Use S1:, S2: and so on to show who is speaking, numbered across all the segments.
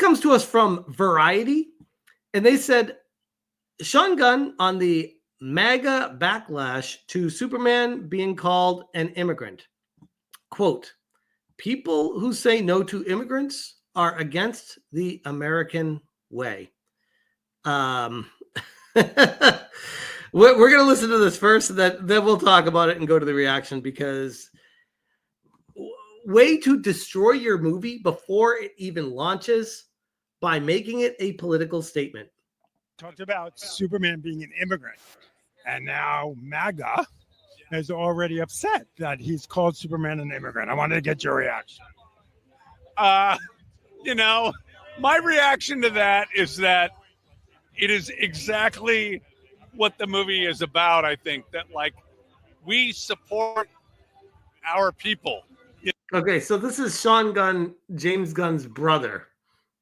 S1: comes to us from Variety, and they said Sean Gunn on the MAGA backlash to Superman being called an immigrant. Quote, people who say no to immigrants are against the American way. We're going to listen to this first, and then we'll talk about it and go to the reaction, because way to destroy your movie before it even launches by making it a political statement.
S2: Talked about Superman being an immigrant, and now MAGA is already upset that he's called Superman an immigrant. I wanted to get your reaction.
S3: My reaction to that is that it is exactly what the movie is about. I think that we support our people.
S1: Okay, so this is Sean Gunn, James Gunn's brother,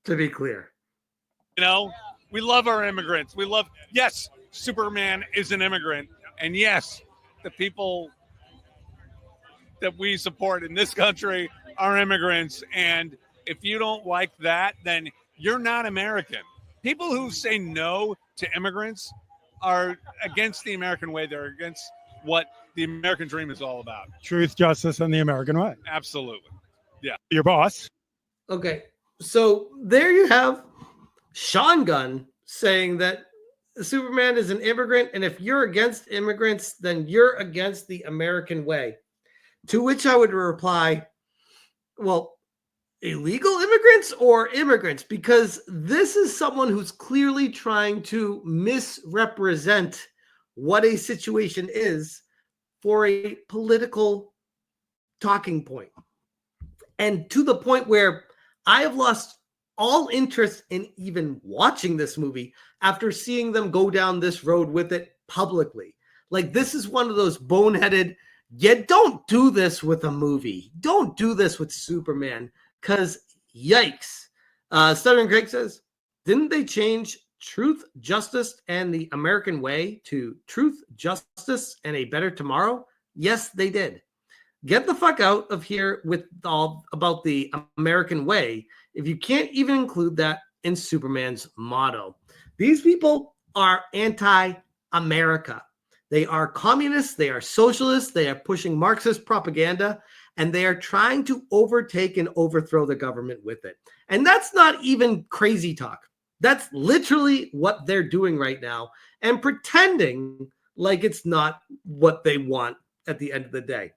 S1: to be clear.
S3: We love our immigrants. Yes, Superman is an immigrant. And yes, the people that we support in this country are immigrants. And if you don't like that, then you're not American. People who say no to immigrants are against the American way. They're against what the American dream is all about.
S2: Truth, justice, and the American way.
S3: Absolutely. Yeah.
S2: Your boss.
S1: Okay, so there you have Sean Gunn saying that Superman is an immigrant, and if you're against immigrants, then you're against the American way. To which I would reply, well, illegal immigrants or immigrants? Because this is someone who's clearly trying to misrepresent what a situation is for a political talking point. And to the point where I have lost all interest in even watching this movie after seeing them go down this road with it publicly. Like, this is one of those boneheaded, don't do this with a movie. Don't do this with Superman, because yikes. Stuttering Craig says, didn't they change Truth, Justice, and the American Way to Truth, Justice, and a Better Tomorrow? Yes, they did. Get the fuck out of here with all about the American way if you can't even include that in Superman's motto. These people are anti-America. They are communists, they are socialists, they are pushing Marxist propaganda, and they are trying to overtake and overthrow the government with it. And that's not even crazy talk. That's literally what they're doing right now, and pretending like it's not what they want at the end of the day.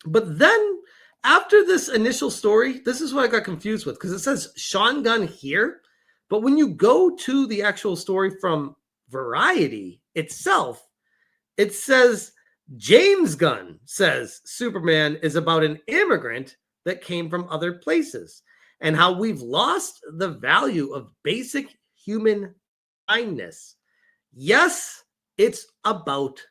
S1: But then after this initial story, this is what I got confused with, because it says Sean Gunn here, but when you go to the actual story from Variety itself, it says James Gunn says Superman is about an immigrant that came from other places and how we've lost the value of basic human kindness. Yes, it's about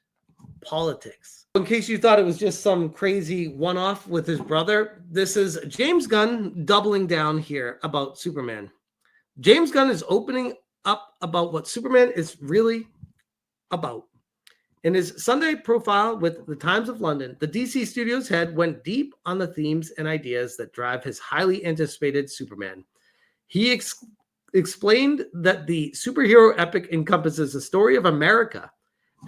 S1: politics. In case you thought it was just some crazy one-off with his brother, this is James Gunn doubling down here about Superman. James Gunn is opening up about what Superman is really about. In his Sunday profile with the Times of London, the DC Studios head went deep on the themes and ideas that drive his highly anticipated Superman. He explained that the superhero epic encompasses the story of America,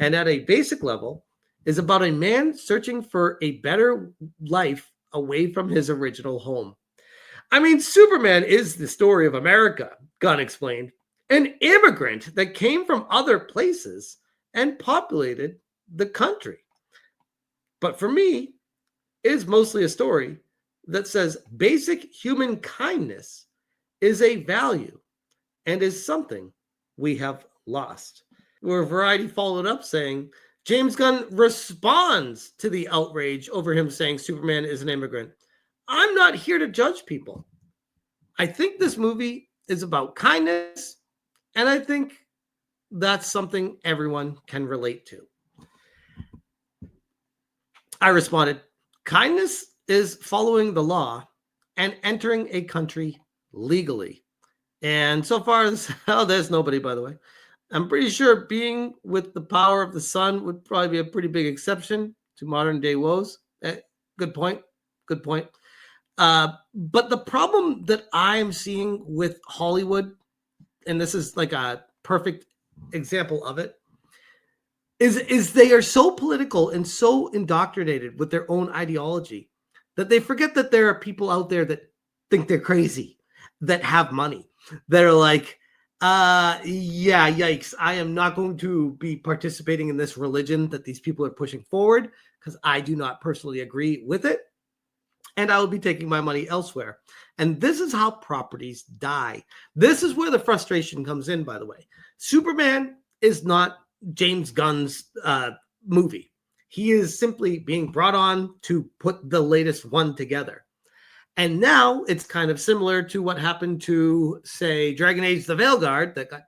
S1: and at a basic level, is about a man searching for a better life away from his original home. I mean, Superman is the story of America, Gunn explained, an immigrant that came from other places and populated the country. But for me, it is mostly a story that says basic human kindness is a value and is something we have lost. Where Variety followed up saying, James Gunn responds to the outrage over him saying Superman is an immigrant. I'm not here to judge people. I think this movie is about kindness, and I think that's something everyone can relate to. I responded, kindness is following the law and entering a country legally. And so far, there's nobody, by the way. I'm pretty sure being with the power of the sun would probably be a pretty big exception to modern day woes. Good point. Good point. But the problem that I'm seeing with Hollywood, and this is like a perfect example of it, is they are so political and so indoctrinated with their own ideology that they forget that there are people out there that think they're crazy, that have money, that are like, yeah, yikes, I am not going to be participating in this religion that these people are pushing forward because I do not personally agree with it. And I will be taking my money elsewhere. And this is how properties die. This is where the frustration comes in, by the way. Superman is not James Gunn's movie. He is simply being brought on to put the latest one together. And now it's kind of similar to what happened to, say, Dragon Age the Veilguard, that got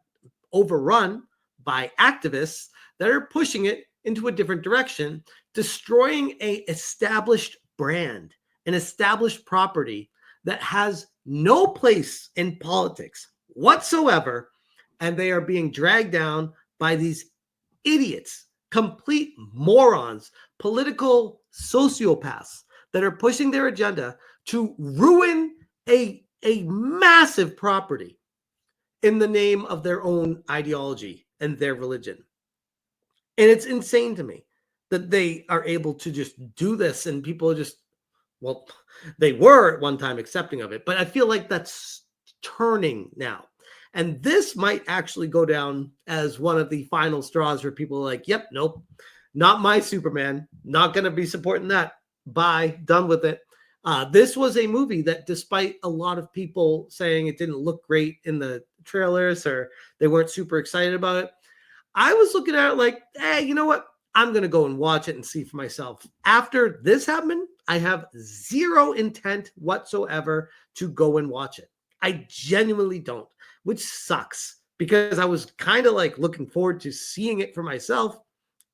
S1: overrun by activists that are pushing it into a different direction, destroying a established brand, an established property that has no place in politics whatsoever, and they are being dragged down by these idiots, complete morons, political sociopaths that are pushing their agenda to ruin a massive property in the name of their own ideology and their religion. And it's insane to me that they are able to just do this, and people are just, well, they were at one time accepting of it, but I feel like that's turning now. And this might actually go down as one of the final straws where people are like, yep, nope, not my Superman, not going to be supporting that. Bye, done with it. This was a movie that, despite a lot of people saying it didn't look great in the trailers or they weren't super excited about it, I was looking at it like, hey, you know what? I'm going to go and watch it and see for myself. After this happened, I have zero intent whatsoever to go and watch it. I genuinely don't, which sucks because I was kind of like looking forward to seeing it for myself.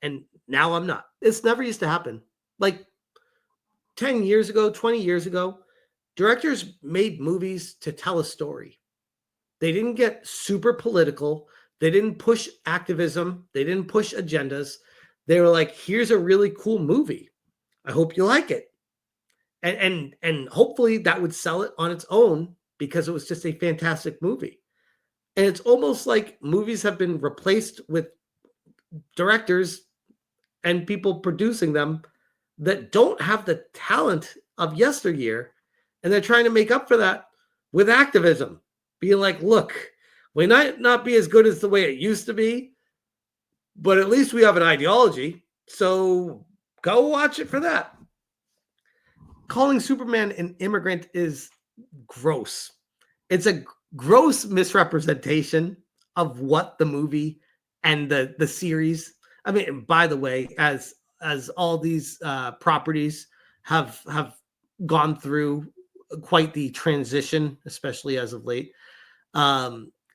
S1: And now I'm not. It's never used to happen. Like 10 years ago, 20 years ago, directors made movies to tell a story. They didn't get super political. They didn't push activism. They didn't push agendas. They were like, here's a really cool movie. I hope you like it. And hopefully that would sell it on its own because it was just a fantastic movie. And it's almost like movies have been replaced with directors and people producing them that don't have the talent of yesteryear. And they're trying to make up for that with activism. Being like, look, we might not be as good as the way it used to be, but at least we have an ideology. So go watch it for that. Calling Superman an immigrant is gross. It's a gross misrepresentation of what the movie and the series. I mean, by the way, as all these properties have gone through quite the transition, especially as of late,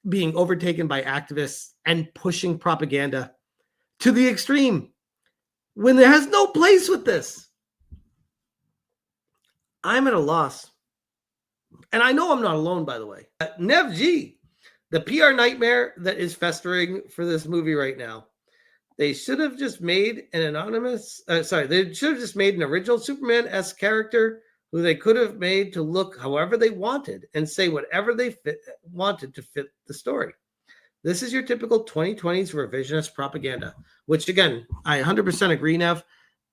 S1: being overtaken by activists and pushing propaganda to the extreme when there has no place with this. I'm at a loss. And I know I'm not alone, by the way. Nev G, the PR nightmare that is festering for this movie right now. They should have just made an they should have just made an original Superman-esque character who they could have made to look however they wanted and say whatever they wanted to fit the story. This is your typical 2020s revisionist propaganda, which, again, I 100% agree, Nev.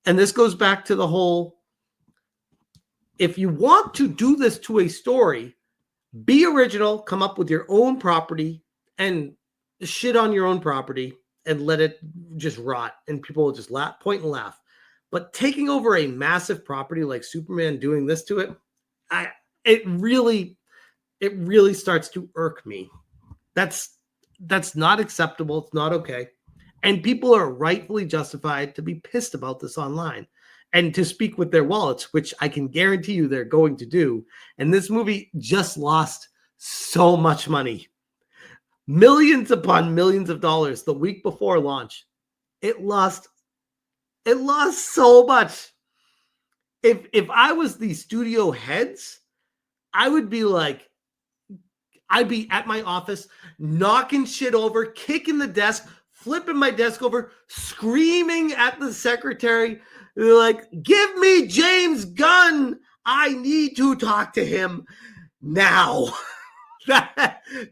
S1: And this goes back to the whole, if you want to do this to a story, be original, come up with your own property, and shit on your own property and let it just rot. And people will just point and laugh. But taking over a massive property like Superman, doing this to it, it really starts to irk me. That's not acceptable. It's not okay. And people are rightfully justified to be pissed about this online and to speak with their wallets, which I can guarantee you they're going to do. And this movie just lost so much money. Millions upon millions of dollars the week before launch. It lost so much. If I was the studio heads, I would be like, I'd be at my office, knocking shit over, kicking the desk, flipping my desk over, screaming at the secretary, like, give me James Gunn. I need to talk to him now.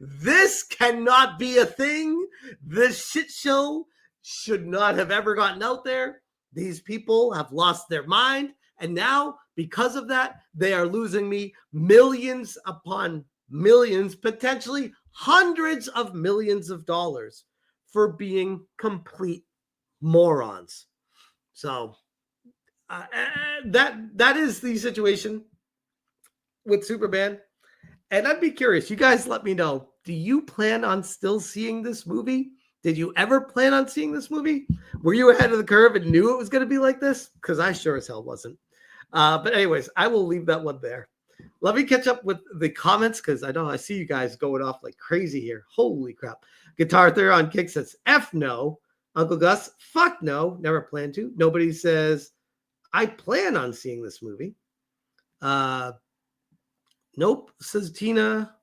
S1: This cannot be a thing. This shit show should not have ever gotten out there. These people have lost their mind. And now, because of that, they are losing me millions upon millions, potentially hundreds of millions of dollars for being complete morons. So that is the situation with Superman. And I'd be curious, you guys let me know, do you plan on still seeing this movie? Did you ever plan on seeing this movie? Were you ahead of the curve and knew it was going to be like this? Because I sure as hell wasn't. But anyways, I will leave that one there. Let me catch up with the comments because I know I see you guys going off like crazy here. Holy crap. Guitar Theory on Kick says, F no. Uncle Gus, fuck no. Never plan to. Nobody says, I plan on seeing this movie. Nope, says Tina.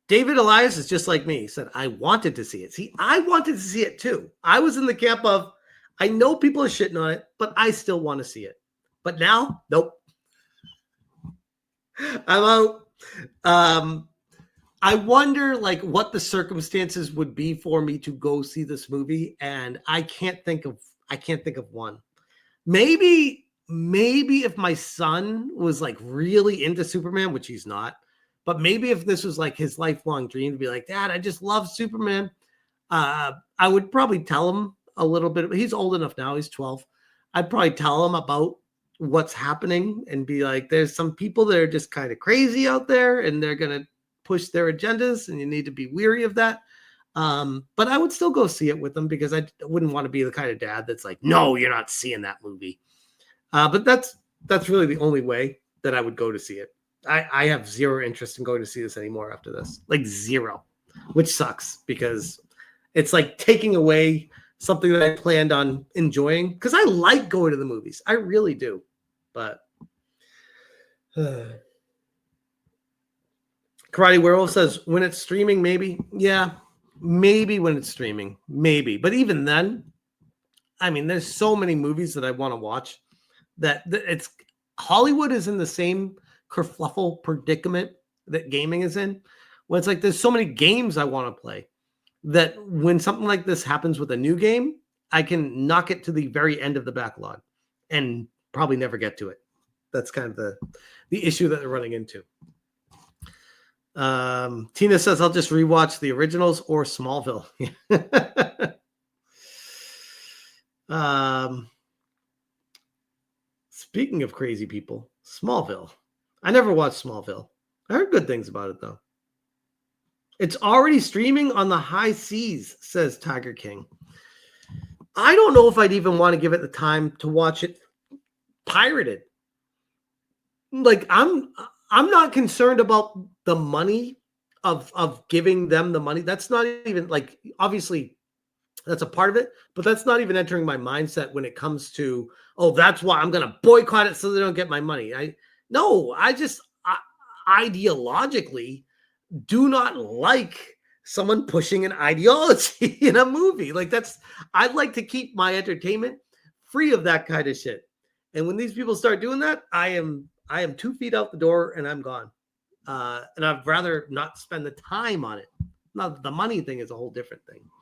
S1: David Elias is just like me. He said, I wanted to see it. See, I wanted to see it too. I was in the camp of, I know people are shitting on it, but I still want to see it. But now, nope. I'm out. I wonder like what the circumstances would be for me to go see this movie. And I can't think of one. Maybe if my son was like really into Superman, which he's not, but maybe if this was like his lifelong dream to be like, Dad, I just love Superman. I would probably tell him a little bit. He's old enough now. He's 12. I'd probably tell him about what's happening and be like, there's some people that are just kind of crazy out there and they're going to push their agendas and you need to be weary of that. But I would still go see it with them because I wouldn't want to be the kind of dad that's like, no, you're not seeing that movie. But that's really the only way that I would go to see it. I have zero interest in going to see this anymore after this, like zero, which sucks because it's like taking away something that I planned on enjoying because I like going to the movies. I really do. But Karate Werewolf says when it's streaming, maybe. Yeah, maybe when it's streaming, maybe. But even then, I mean, there's so many movies that I want to watch that it's Hollywood is in the same kerfluffle predicament that gaming is in. When it's like there's so many games I want to play that when something like this happens with a new game, I can knock it to the very end of the backlog and probably never get to it. That's kind of the issue that they're running into. Tina says, I'll just rewatch the originals or Smallville. Speaking of crazy people, Smallville. I never watched Smallville. I heard good things about it, though. It's already streaming on the high seas, says Tiger King. I don't know if I'd even want to give it the time to watch it pirated. Like, I'm not concerned about the money of giving them the money. That's not even, like, obviously, that's a part of it, but that's not even entering my mindset when it comes to, oh, that's why I'm going to boycott it so they don't get my money. I ideologically do not like someone pushing an ideology in a movie. Like I'd like to keep my entertainment free of that kind of shit. And when these people start doing that, I am 2 feet out the door and I'm gone. And I'd rather not spend the time on it. Now the money thing is a whole different thing.